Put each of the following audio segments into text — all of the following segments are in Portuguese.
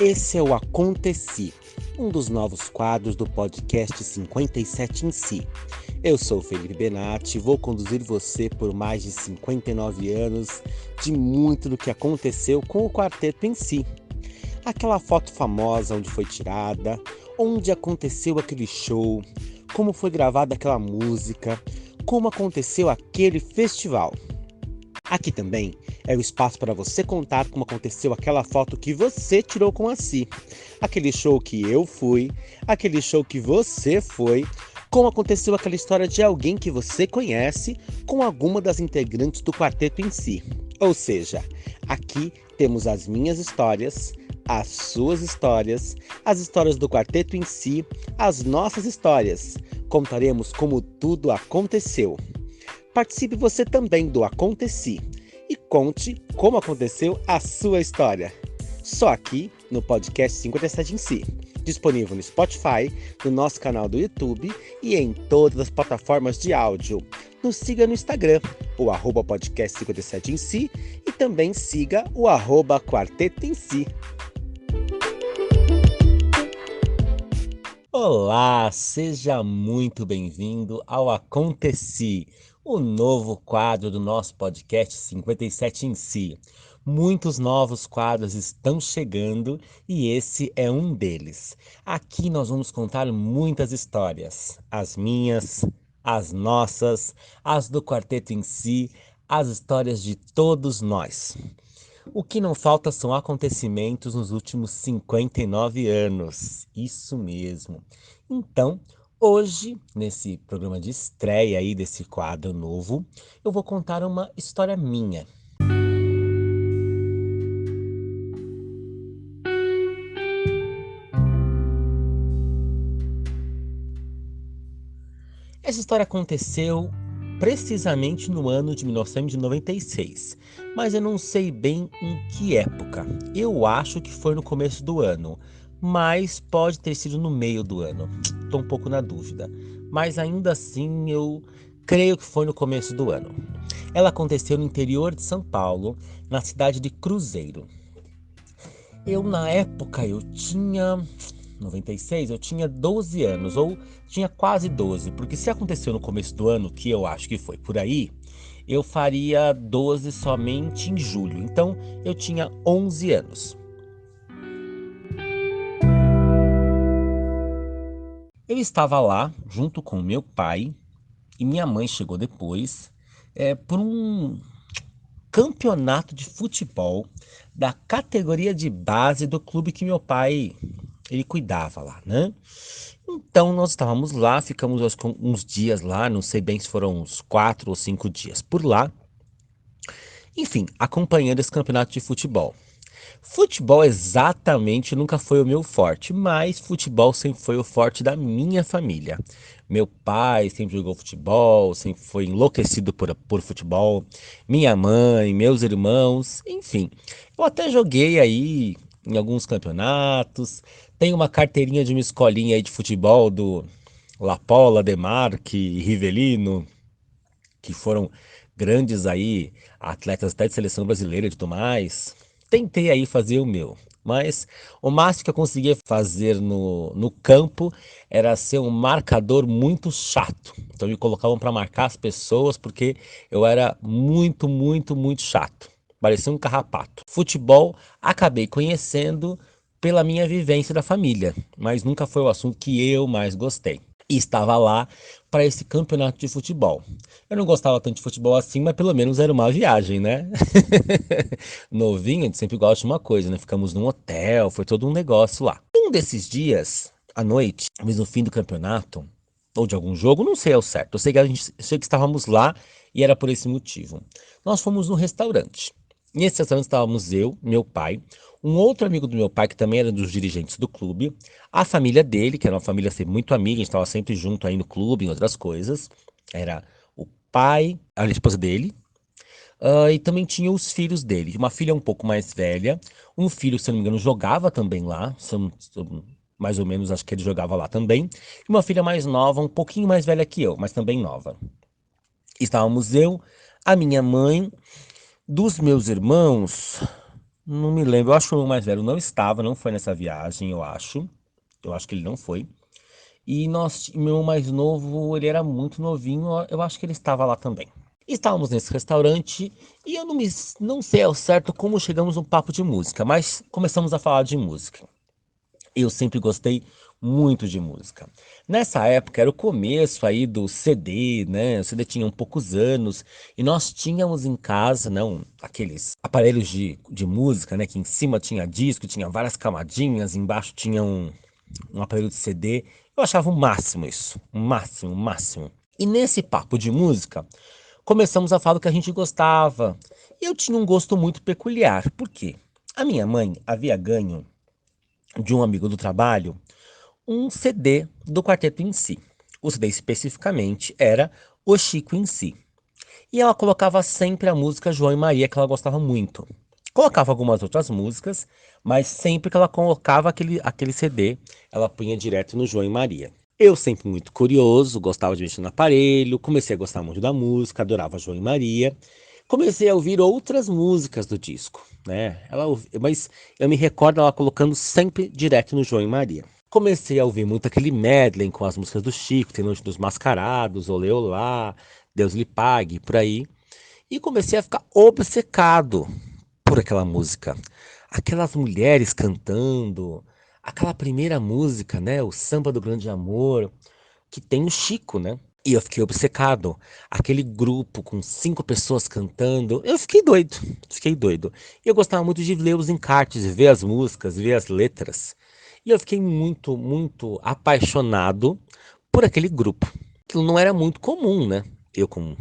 Esse é o Aconteci, um dos novos quadros do podcast 57 em Si. Eu sou o Felipe Benatti e vou conduzir você por mais de 59 anos de muito do que aconteceu com o quarteto em si. Aquela foto famosa onde foi tirada, onde aconteceu aquele show, como foi gravada aquela música, como aconteceu aquele festival. Aqui também é o espaço para você contar como aconteceu aquela foto que você tirou com a Si, aquele show que eu fui, aquele show que você foi, como aconteceu aquela história de alguém que você conhece com alguma das integrantes do quarteto em si. Ou seja, aqui temos as minhas histórias, as suas histórias, as histórias do quarteto em si, as nossas histórias. Contaremos como tudo aconteceu. Participe você também do Aconteci e conte como aconteceu a sua história. Só aqui no podcast 57 em Si, disponível no Spotify, no nosso canal do YouTube e em todas as plataformas de áudio. Nos siga no Instagram, o @podcast 57 em Si, e também siga o @quarteto em Si. Olá, seja muito bem-vindo ao Aconteci, o novo quadro do nosso podcast 57 em Si. Muitos novos quadros estão chegando e esse é um deles. Aqui nós vamos contar muitas histórias, as minhas, as nossas, as do quarteto em si, as histórias de todos nós. O que não falta são acontecimentos nos últimos 59 anos. Isso mesmo. Então, hoje, nesse programa de estreia aí desse quadro novo, eu vou contar uma história minha. Essa história aconteceu precisamente no ano de 1996, mas eu não sei bem em que época. Eu acho que foi no começo do ano, mas pode ter sido no meio do ano. Estou um pouco na dúvida, mas ainda assim eu creio que foi no começo do ano. Ela aconteceu no interior de São Paulo, na cidade de Cruzeiro. Na época, eu tinha 96, eu tinha 12 anos, ou tinha quase 12, porque se aconteceu no começo do ano, que eu acho que foi por aí, eu faria 12 somente em julho. Então, eu tinha 11 anos. Eu estava lá, junto com meu pai, e minha mãe chegou depois, por um campeonato de futebol da categoria de base do clube que meu pai ele cuidava lá, né? Então nós estávamos lá, ficamos acho que uns dias lá, não sei bem se foram uns 4 ou 5 dias por lá. Enfim, acompanhando esse campeonato de futebol. Futebol exatamente nunca foi o meu forte, mas futebol sempre foi o forte da minha família. Meu pai sempre jogou futebol, sempre foi enlouquecido por futebol. Minha mãe, meus irmãos, enfim. Eu até joguei aí em alguns campeonatos. Tenho uma carteirinha de uma escolinha aí de futebol do La Pola, Demarque e Rivelino, que foram grandes aí atletas até de seleção brasileira e tudo mais. Tentei aí fazer o meu, mas o máximo que eu conseguia fazer no campo era ser um marcador muito chato. Então me colocavam para marcar as pessoas porque eu era muito, muito, muito chato. Parecia um carrapato. Futebol acabei conhecendo pela minha vivência da família, mas nunca foi o assunto que eu mais gostei. E estava lá para esse campeonato de futebol. Eu não gostava tanto de futebol assim, mas pelo menos era uma viagem, né? Novinho, a gente sempre gosta de uma coisa, né? Ficamos num hotel, foi todo um negócio lá. Um desses dias, à noite, talvez no fim do campeonato, ou de algum jogo, não sei ao certo. Eu sei que estávamos lá e era por esse motivo. Nós fomos num restaurante. Nesse restaurante estávamos eu, meu pai, um outro amigo do meu pai, que também era dos dirigentes do clube, a família dele, que era uma família assim, muito amiga, a gente estava sempre junto aí no clube, em outras coisas. Era o pai, a esposa dele, e também tinha os filhos dele. Uma filha um pouco mais velha, um filho, se eu não me engano, jogava também lá, mais ou menos acho que ele jogava lá também, e uma filha mais nova, um pouquinho mais velha que eu, mas também nova. Estávamos eu, a minha mãe, dos meus irmãos. Não me lembro, eu acho que o meu mais velho não estava, não foi nessa viagem, eu acho. Eu acho que ele não foi. E meu mais novo, ele era muito novinho, eu acho que ele estava lá também. Estávamos nesse restaurante e eu não sei ao certo como chegamos no papo de música, mas começamos a falar de música. Eu sempre gostei muito de música. Nessa época era o começo aí do CD, né? O CD tinha um poucos anos e nós tínhamos em casa, não, aqueles aparelhos de música, né? Que em cima tinha disco, tinha várias camadinhas, embaixo tinha um aparelho de CD. Eu achava o máximo isso, o máximo, o máximo. E nesse papo de música, começamos a falar do que a gente gostava. E eu tinha um gosto muito peculiar. Por quê? A minha mãe havia ganho de um amigo do trabalho um CD do quarteto em si. O CD especificamente era O Chico em Si. E ela colocava sempre a música João e Maria, que ela gostava muito. Colocava algumas outras músicas, mas sempre que ela colocava aquele CD, ela punha direto no João e Maria. Eu sempre muito curioso, gostava de mexer no aparelho, comecei a gostar muito da música, adorava João e Maria. Comecei a ouvir outras músicas do disco, né? Mas eu me recordo ela colocando sempre direto no João e Maria. Comecei a ouvir muito aquele medley com as músicas do Chico, tem Noite dos Mascarados, Olê Olá, Deus lhe pague, por aí. E comecei a ficar obcecado por aquela música. Aquelas mulheres cantando, aquela primeira música, né? O Samba do Grande Amor, que tem o Chico, né? E eu fiquei obcecado. Aquele grupo com 5 pessoas cantando. Eu fiquei doido. Fiquei doido. E eu gostava muito de ler os encartes, ver as músicas, ver as letras. E eu fiquei muito, muito apaixonado por aquele grupo. Aquilo não era muito comum, né? Eu com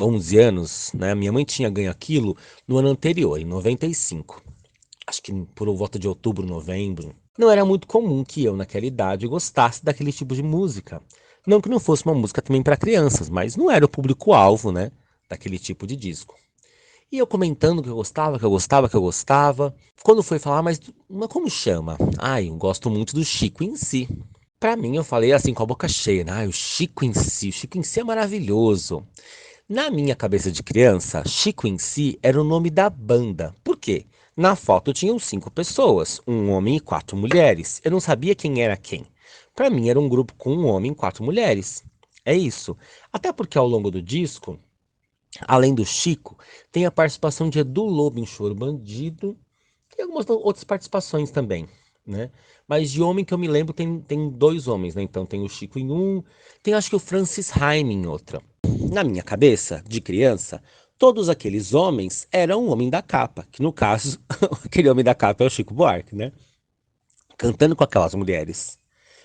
11 anos, né? Minha mãe tinha ganho aquilo no ano anterior, em 95. Acho que por volta de outubro, novembro. Não era muito comum que eu, naquela idade, gostasse daquele tipo de música. Não que não fosse uma música também para crianças, mas não era o público-alvo, né? Daquele tipo de disco. E eu comentando que eu gostava, que eu gostava, que eu gostava. Quando foi falar, mas como chama? Ai, eu gosto muito do Chico em si. Pra mim, eu falei assim com a boca cheia, né? Ai, o Chico em si é maravilhoso. Na minha cabeça de criança, Chico em si era o nome da banda. Por quê? Na foto tinham 5 pessoas, um homem e 4 mulheres. Eu não sabia quem era quem. Pra mim era um grupo com um homem e 4 mulheres. É isso. Até porque ao longo do disco, além do Chico, tem a participação de Edu Lobo em Choro Bandido e algumas outras participações também, né? Mas de homem que eu me lembro tem 2 homens, né? Então tem o Chico em um, tem acho que o Francis Haime em outra. Na minha cabeça, de criança, todos aqueles homens eram o homem da capa, que no caso, aquele homem da capa é o Chico Buarque, né? Cantando com aquelas mulheres,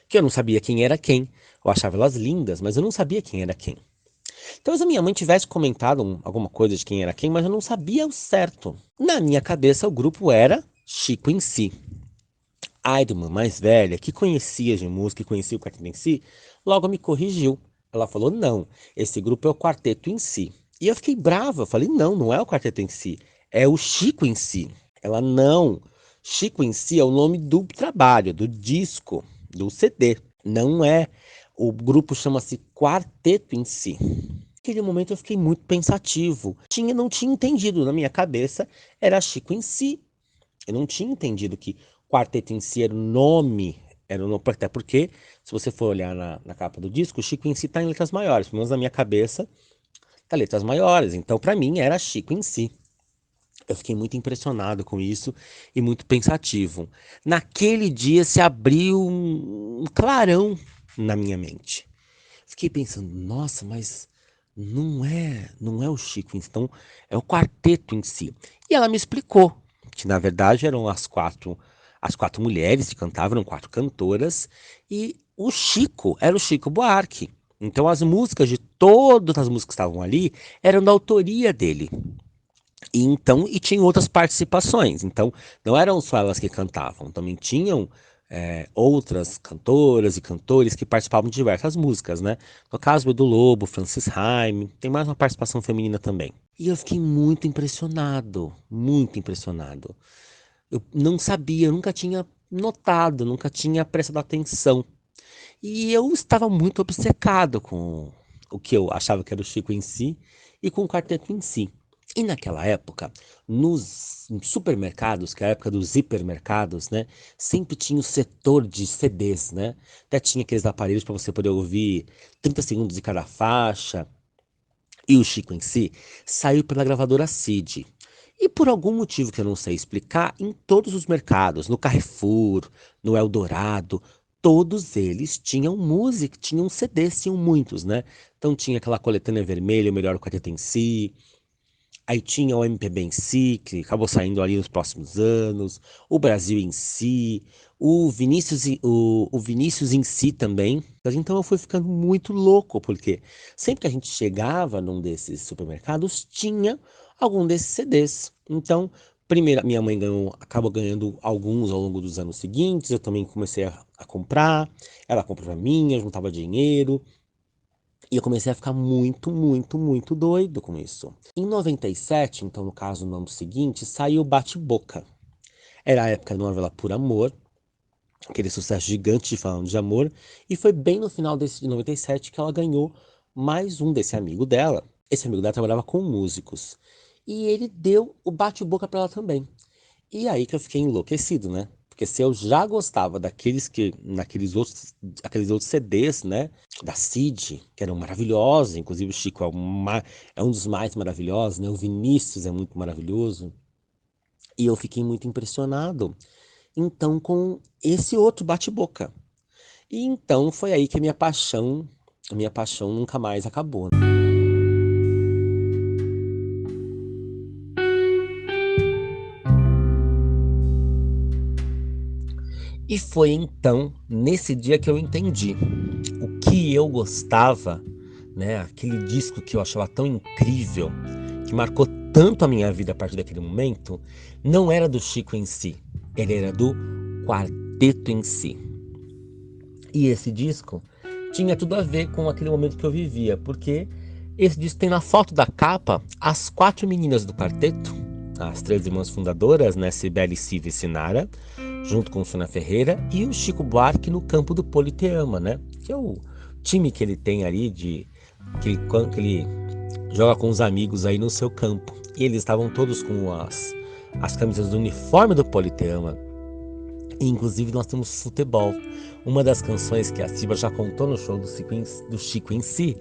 que eu não sabia quem era quem. Eu achava elas lindas, mas eu não sabia quem era quem. Talvez a minha mãe tivesse comentado alguma coisa de quem era quem, mas eu não sabia o certo. Na minha cabeça, o grupo era Chico em si. A irmã mais velha, que conhecia de música e conhecia o quarteto em si, logo me corrigiu. Ela falou: não, esse grupo é o quarteto em si. E eu fiquei brava, falei: não, não é o quarteto em si, é o Chico em si. Ela: não, Chico em si é o nome do trabalho, do disco, do CD. Não é. O grupo chama-se Quarteto em Si. Naquele momento eu fiquei muito pensativo. Não tinha entendido na minha cabeça, era Chico em Si. Eu não tinha entendido que quarteto em si era o nome, até porque, se você for olhar na capa do disco, o Chico em si tá em letras maiores, pelo menos na minha cabeça, tá letras maiores, então para mim era Chico em si. Eu fiquei muito impressionado com isso e muito pensativo. Naquele dia se abriu um clarão na minha mente. Fiquei pensando, nossa, mas não é o Chico, então é o quarteto em si. E ela me explicou que na verdade eram as quatro mulheres que cantavam, eram 4 cantoras, e o Chico era o Chico Buarque. Então as músicas de todas as músicas que estavam ali eram da autoria dele. E tinham outras participações. Então, não eram só elas que cantavam, também tinham outras cantoras e cantores que participavam de diversas músicas, né? No caso do Lobo, Francis Haime, tem mais uma participação feminina também. E eu fiquei muito impressionado, muito impressionado. Eu não sabia, eu nunca tinha notado, nunca tinha prestado atenção. E eu estava muito obcecado com o que eu achava que era o Chico em si e com o quarteto em si. E naquela época, nos supermercados, que é a época dos hipermercados, né, sempre tinha o setor de CDs, né? Até tinha aqueles aparelhos para você poder ouvir 30 segundos de cada faixa. E o Chico em si saiu pela gravadora Cid. E por algum motivo que eu não sei explicar, em todos os mercados, no Carrefour, no Eldorado, todos eles tinham música, tinham CDs, tinham muitos, né? Então tinha aquela coletânea vermelha, o melhor quarteto em si. Aí tinha o MPB em si, que acabou saindo ali nos próximos anos, o Brasil em si, o Vinícius em si também. Então eu fui ficando muito louco, porque sempre que a gente chegava num desses supermercados, tinha algum desses CDs. Então, primeiro, minha mãe acabou ganhando alguns ao longo dos anos seguintes, eu também comecei a comprar, ela comprou pra mim, eu juntava dinheiro. E eu comecei a ficar muito, muito, muito doido com isso. Em 97, então no caso no ano seguinte, saiu Bate-Boca. Era a época da novela Por Amor, aquele sucesso gigante de Falando de Amor, e foi bem no final desse de 97 que ela ganhou mais um desse amigo dela. Esse amigo dela trabalhava com músicos. E ele deu o Bate-Boca para ela também. E aí que eu fiquei enlouquecido, né? Porque se eu já gostava aqueles outros CDs, né? Da Cid, que eram maravilhosos, inclusive o Chico é um dos mais maravilhosos, né? O Vinícius é muito maravilhoso. E eu fiquei muito impressionado, então, com esse outro bate-boca. E então foi aí que a minha paixão nunca mais acabou. E foi então, nesse dia que eu entendi o que eu gostava, né? Aquele disco que eu achava tão incrível, que marcou tanto a minha vida a partir daquele momento, não era do Chico em si, ele era do quarteto em si. E esse disco tinha tudo a ver com aquele momento que eu vivia, porque esse disco tem na foto da capa as 4 meninas do quarteto, as 3 irmãs fundadoras, né? Cibele, Silvia e Sinara, junto com Sônia Ferreira, e o Chico Buarque no campo do Politeama, né? Que é o time que ele tem ali, que ele joga com os amigos aí no seu campo. E eles estavam todos com as camisas do uniforme do Politeama. E, inclusive nós temos futebol. Uma das canções que a Silva já contou no show do Chico em si,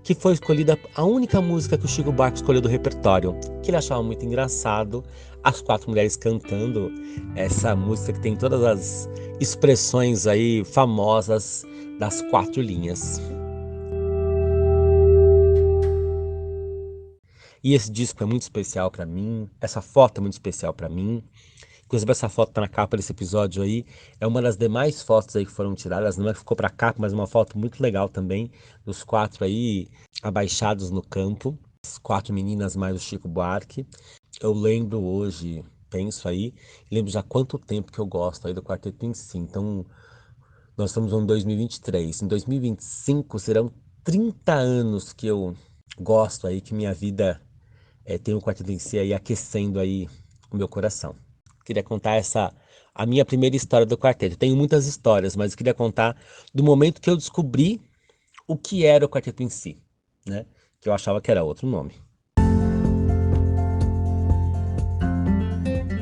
que foi escolhida a única música que o Chico Buarque escolheu do repertório, que ele achava muito engraçado, as 4 mulheres cantando essa música que tem todas as expressões aí famosas das 4 linhas. E esse disco é muito especial pra mim, essa foto é muito especial pra mim. Inclusive essa foto tá na capa desse episódio aí, é uma das demais fotos aí que foram tiradas, não é que ficou pra capa, mas uma foto muito legal também, dos 4 aí abaixados no campo, as 4 meninas mais o Chico Buarque. Eu lembro hoje, penso aí, lembro já quanto tempo que eu gosto aí do quarteto em si. Então, nós estamos em 2023, em 2025 serão 30 anos que eu gosto aí, que minha vida tem o quarteto em si aí aquecendo aí o meu coração. Queria contar a minha primeira história do quarteto. Tenho muitas histórias, mas eu queria contar do momento que eu descobri o que era o quarteto em si, né? Que eu achava que era outro nome.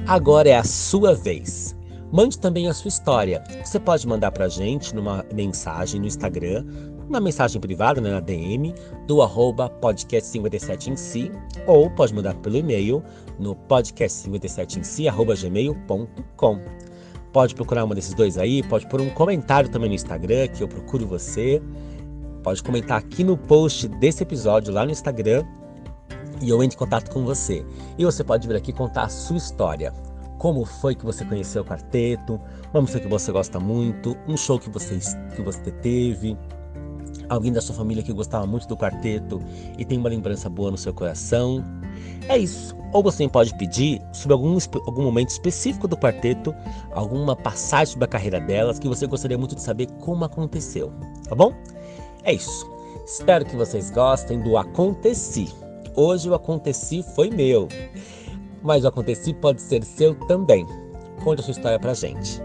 Agora é a sua vez. Mande também a sua história. Você pode mandar pra gente numa mensagem no Instagram, uma mensagem privada, né, na DM, do @podcast57 em si, ou pode mandar pelo e-mail no podcast57emsi@gmail.com. Pode procurar uma desses dois aí, pode pôr um comentário também no Instagram, que eu procuro você. Pode comentar aqui no post desse episódio lá no Instagram e eu entro em contato com você. E você pode vir aqui contar a sua história. Como foi que você conheceu o quarteto, uma música que você gosta muito, um show que você teve, alguém da sua família que gostava muito do quarteto e tem uma lembrança boa no seu coração. É isso. Ou você pode pedir sobre algum momento específico do quarteto, alguma passagem sobre a carreira delas que você gostaria muito de saber como aconteceu, tá bom? É isso. Espero que vocês gostem do Aconteci. Hoje o Aconteci foi meu, mas o Aconteci pode ser seu também. Conte a sua história pra gente.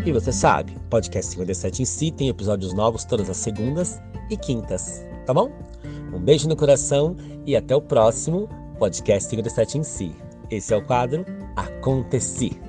E você sabe, o Podcast 57 em si tem episódios novos todas as segundas e quintas, tá bom? Um beijo no coração e até o próximo podcast Tigre 7 em si. Esse é o quadro Aconteci.